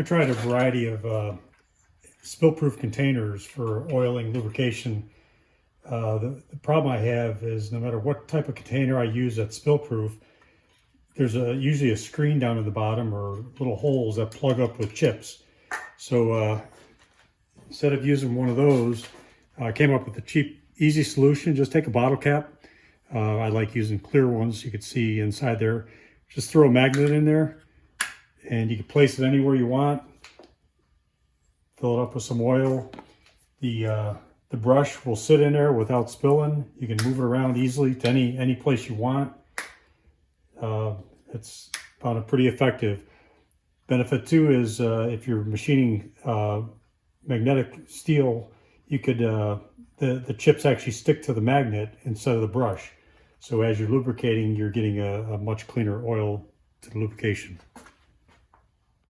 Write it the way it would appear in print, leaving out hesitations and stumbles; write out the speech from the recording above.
I tried a variety of spill-proof containers for oiling lubrication. The problem I have is no matter what type of container I use that's spill-proof, there's usually a screen down at the bottom or little holes that plug up with chips. So instead of using one of those, I came up with a cheap, easy solution. Just take a bottle cap. I like using clear ones. You can see inside there. Just throw a magnet in there, and you can place it anywhere you want. Fill it up with some oil. The brush will sit in there without spilling. You can move it around easily to any place you want. It's found it pretty effective. Benefit too is if you're machining magnetic steel, you could the chips actually stick to the magnet instead of the brush. So as you're lubricating, you're getting a much cleaner oil to the lubrication.